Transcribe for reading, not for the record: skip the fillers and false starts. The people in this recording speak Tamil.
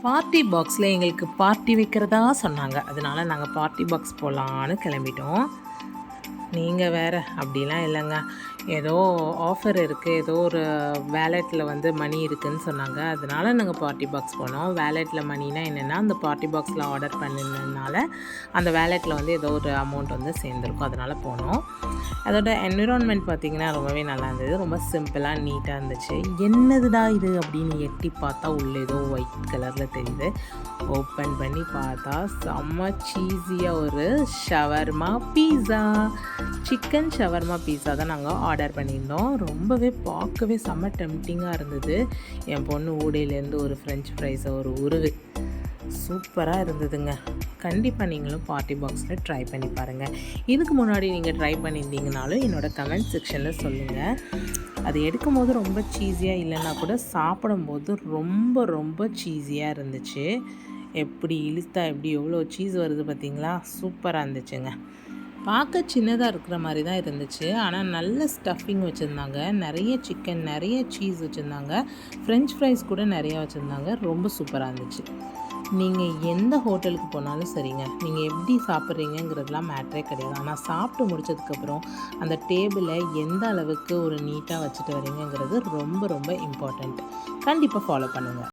பார்ட்டி பாக்ஸில் எங்களுக்கு பார்ட்டி வைக்கிறதா சொன்னாங்க. அதனால நாங்கள் பார்ட்டி பாக்ஸ் போகலான்னு கிளம்பிட்டோம். நீங்கள் வேறு அப்படிலாம் இல்லைங்க. ஏதோ ஆஃபர் இருக்குது, ஏதோ ஒரு வேலெட்டில் வந்து மணி இருக்குதுன்னு சொன்னாங்க. அதனால நாங்கள் பார்ட்டி பாக்ஸ் போனோம். வேலெட்டில் மணினா என்னென்னா, அந்த பார்ட்டி பாக்ஸில் ஆர்டர் பண்ணினதுனால அந்த வேலெட்டில் வந்து ஏதோ ஒரு அமௌண்ட் வந்து சேர்ந்துருக்கும். அதனால் போனோம். அதோட என்விரான்மெண்ட் பார்த்திங்கன்னா ரொம்பவே நல்லா இருந்தது. ரொம்ப சிம்பிளாக நீட்டாக இருந்துச்சு. என்னதுடா இது அப்படின்னு எட்டி பார்த்தா உள்ளே ஏதோ ஒயிட் கலரில் தெரியுது. ஓப்பன் பண்ணி பார்த்தா செம்ம சீஸியாக ஒரு ஷவர்மா பீஸா, சிக்கன் ஷவர்மா பீஸா தான் நாங்கள் ஆர்டர் பண்ணியிருந்தோம். ரொம்பவே பார்க்கவே செம்ம டெம்ப்டிங்காக இருந்தது. என் பொண்ணு ஊடையிலேருந்து ஒரு ஃப்ரெஞ்ச் ஃப்ரைஸை ஒரு உருவு சூப்பராக இருந்ததுங்க. கண்டிப்பாக நீங்களும் பார்ட்டி பாக்ஸில் ட்ரை பண்ணி பாருங்கள். இதுக்கு முன்னாடி நீங்கள் ட்ரை பண்ணியிருந்தீங்கனாலும் என்னோடய கமெண்ட் செக்ஷனில் சொல்லுங்கள். அது எடுக்கும் போது ரொம்ப சீஸியாக இல்லைன்னா கூட சாப்பிடும்போது ரொம்ப ரொம்ப சீஸியாக இருந்துச்சு. எப்படி இழுத்தா எப்படி எவ்வளோ சீஸ் வருது பார்த்திங்களா? சூப்பராக இருந்துச்சுங்க. பார்க்க சின்னதாக இருக்கிற மாதிரி தான் இருந்துச்சு. ஆனால் நல்ல ஸ்டஃபிங் வச்சுருந்தாங்க. நிறைய சிக்கன், நிறைய சீஸ் வச்சுருந்தாங்க. ஃப்ரெஞ்ச் ஃப்ரைஸ் கூட நிறையா வச்சுருந்தாங்க. ரொம்ப சூப்பராக இருந்துச்சு. நீங்கள் எந்த ஹோட்டலுக்கு போனாலும் சரிங்க, நீங்கள் எப்படி சாப்பிட்றீங்கிறதுலாம் மேட்ரே கிடையாது. ஆனால் சாப்பிட்டு முடித்ததுக்கப்புறம் அந்த டேபிளை எந்த அளவுக்கு ஒரு நீட்டாக வச்சுட்டு வரீங்கிறது ரொம்ப ரொம்ப இம்பார்ட்டண்ட். கண்டிப்பாக ஃபாலோ பண்ணுங்கள்.